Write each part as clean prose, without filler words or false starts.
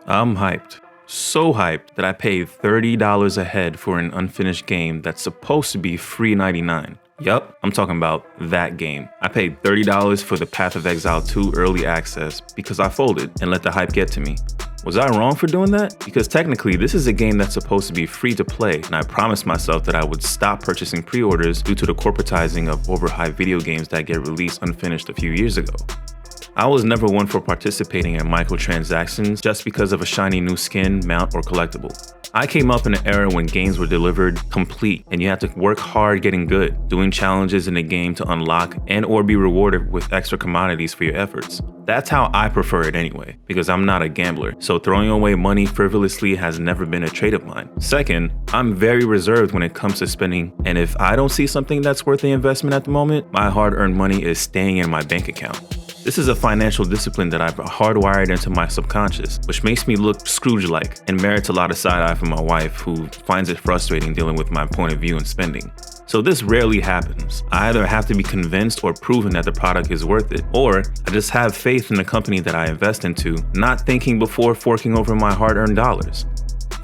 I'm hyped. So hyped that I paid $30 a head for an unfinished game that's supposed to be free $99. Yup, I'm talking about that game. I paid $30 for the Path of Exile 2 early access because I folded and let the hype get to me. Was I wrong for doing that? Because technically, this is a game that's supposed to be free to play, and I promised myself that I would stop purchasing pre-orders due to the corporatizing of overhyped video games that get released unfinished a few years ago. I was never one for participating in microtransactions just because of a shiny new skin, mount, or collectible. I came up in an era when games were delivered complete and you had to work hard getting good, doing challenges in the game to unlock and or be rewarded with extra commodities for your efforts. That's how I prefer it anyway, because I'm not a gambler, so throwing away money frivolously has never been a trait of mine. Second, I'm very reserved when it comes to spending, and if I don't see something that's worth the investment at the moment, my hard-earned money is staying in my bank account. This is a financial discipline that I've hardwired into my subconscious, which makes me look Scrooge-like and merits a lot of side-eye from my wife, who finds it frustrating dealing with my point of view in spending. So this rarely happens. I either have to be convinced or proven that the product is worth it, or I just have faith in the company that I invest into, not thinking before forking over my hard-earned dollars.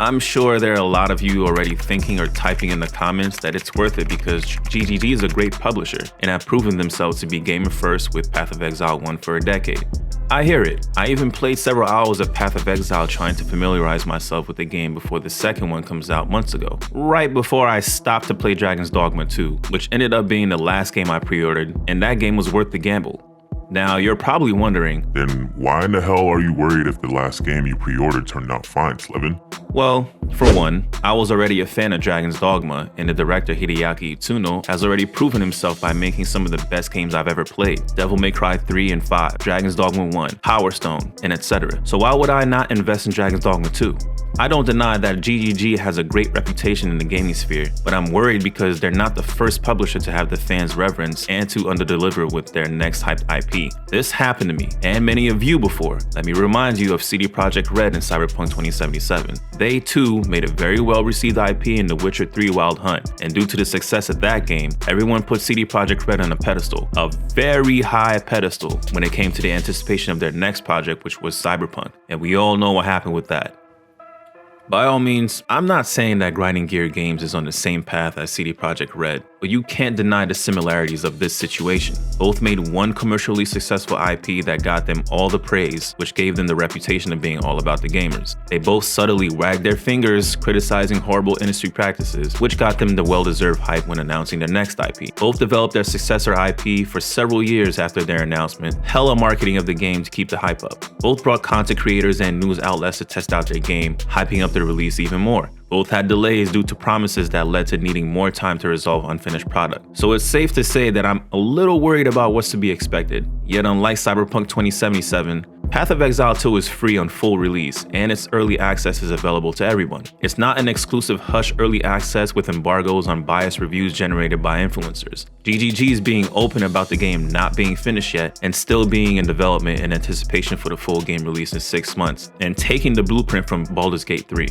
I'm sure there are a lot of you already thinking or typing in the comments that it's worth it because GGG is a great publisher and have proven themselves to be gamer first with Path of Exile 1 for a decade. I hear it. I even played several hours of Path of Exile trying to familiarize myself with the game before the second one comes out months ago, right before I stopped to play Dragon's Dogma 2, which ended up being the last game I pre-ordered, and that game was worth the gamble. Now, you're probably wondering, then why in the hell are you worried if the last game you pre-ordered turned out fine, Slevin? Well, for one, I was already a fan of Dragon's Dogma, and the director Hideaki Itsuno has already proven himself by making some of the best games I've ever played: Devil May Cry 3 and 5, Dragon's Dogma 1, Power Stone, and etc. So why would I not invest in Dragon's Dogma 2? I don't deny that GGG has a great reputation in the gaming sphere, but I'm worried because they're not the first publisher to have the fans' reverence and to underdeliver with their next hyped IP. This happened to me, and many of you before. Let me remind you of CD Projekt Red and Cyberpunk 2077. They too made a very well-received IP in The Witcher 3 Wild Hunt, and due to the success of that game, everyone put CD Projekt Red on a pedestal, a very high pedestal, when it came to the anticipation of their next project, which was Cyberpunk, and we all know what happened with that. By all means, I'm not saying that Grinding Gear Games is on the same path as CD Projekt Red, but you can't deny the similarities of this situation. Both made one commercially successful IP that got them all the praise, which gave them the reputation of being all about the gamers. They both subtly wagged their fingers, criticizing horrible industry practices, which got them the well-deserved hype when announcing their next IP. Both developed their successor IP for several years after their announcement, hella marketing of the game to keep the hype up. Both brought content creators and news outlets to test out their game, hyping up their release even more. Both had delays due to promises that led to needing more time to resolve unfinished product. So it's safe to say that I'm a little worried about what's to be expected. Yet unlike Cyberpunk 2077, Path of Exile 2 is free on full release, and its early access is available to everyone. It's not an exclusive hush early access with embargoes on biased reviews generated by influencers. GGG is being open about the game not being finished yet and still being in development in anticipation for the full game release in 6 months, and taking the blueprint from Baldur's Gate 3.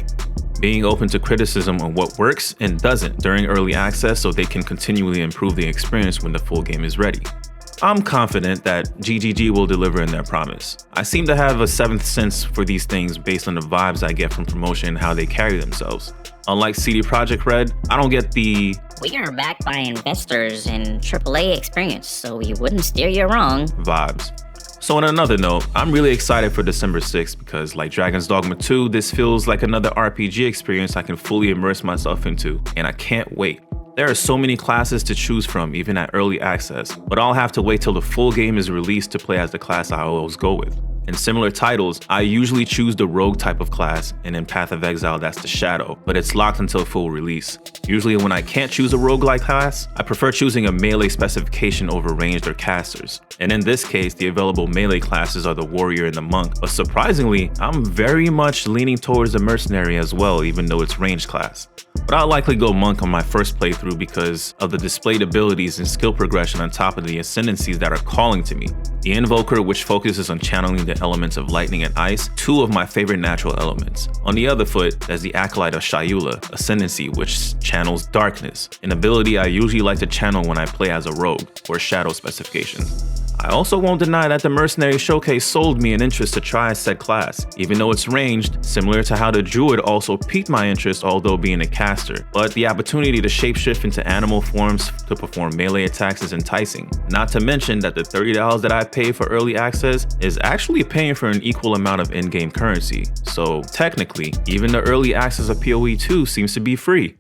Being open to criticism on what works and doesn't during early access so they can continually improve the experience when the full game is ready. I'm confident that GGG will deliver in their promise. I seem to have a seventh sense for these things based on the vibes I get from promotion and how they carry themselves. Unlike CD Projekt Red, I don't get the "we are backed by investors and AAA experience, so we wouldn't steer you wrong" vibes. So on another note, I'm really excited for December 6th because, like Dragon's Dogma 2, this feels like another RPG experience I can fully immerse myself into, and I can't wait. There are so many classes to choose from even at early access, but I'll have to wait till the full game is released to play as the class I always go with. In similar titles, I usually choose the rogue type of class, and in Path of Exile that's the shadow, but it's locked until full release. Usually when I can't choose a roguelike class, I prefer choosing a melee specification over ranged or casters. And in this case, the available melee classes are the warrior and the monk, but surprisingly, I'm very much leaning towards the mercenary as well, even though it's ranged class. But I'll likely go monk on my first playthrough because of the displayed abilities and skill progression on top of the ascendancies that are calling to me. The Invoker, which focuses on channeling the elements of lightning and ice, two of my favorite natural elements. On the other foot, there's the Acolyte of Shayula, Ascendancy, which channels darkness, an ability I usually like to channel when I play as a rogue, or shadow specification. I also won't deny that the Mercenary Showcase sold me an interest to try said class, even though it's ranged, similar to how the Druid also piqued my interest although being a caster. But the opportunity to shapeshift into animal forms to perform melee attacks is enticing. Not to mention that the $30 that I paid for early access is actually paying for an equal amount of in-game currency. So technically, even the early access of PoE 2 seems to be free.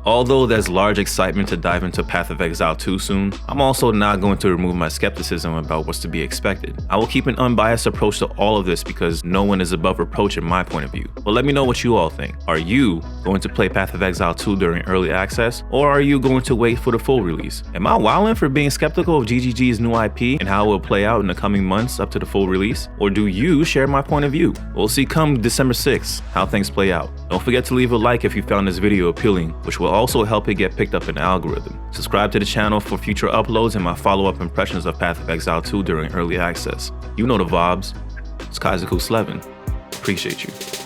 Although there's large excitement to dive into Path of Exile 2 soon, I'm also not going to remove my skepticism about what's to be expected. I will keep an unbiased approach to all of this because no one is above reproach in my point of view. But let me know what you all think. Are you going to play Path of Exile 2 during early access, or are you going to wait for the full release? Am I wildin' for being skeptical of GGG's new IP and how it will play out in the coming months up to the full release? Or do you share my point of view? We'll see come December 6th how things play out. Don't forget to leave a like if you found this video appealing, which will also help it get picked up in the algorithm. Subscribe to the channel for future uploads and my follow-up impressions of Path of Exile 2 during early access. You know the vibes. It's Kaiser Slevin. Appreciate you.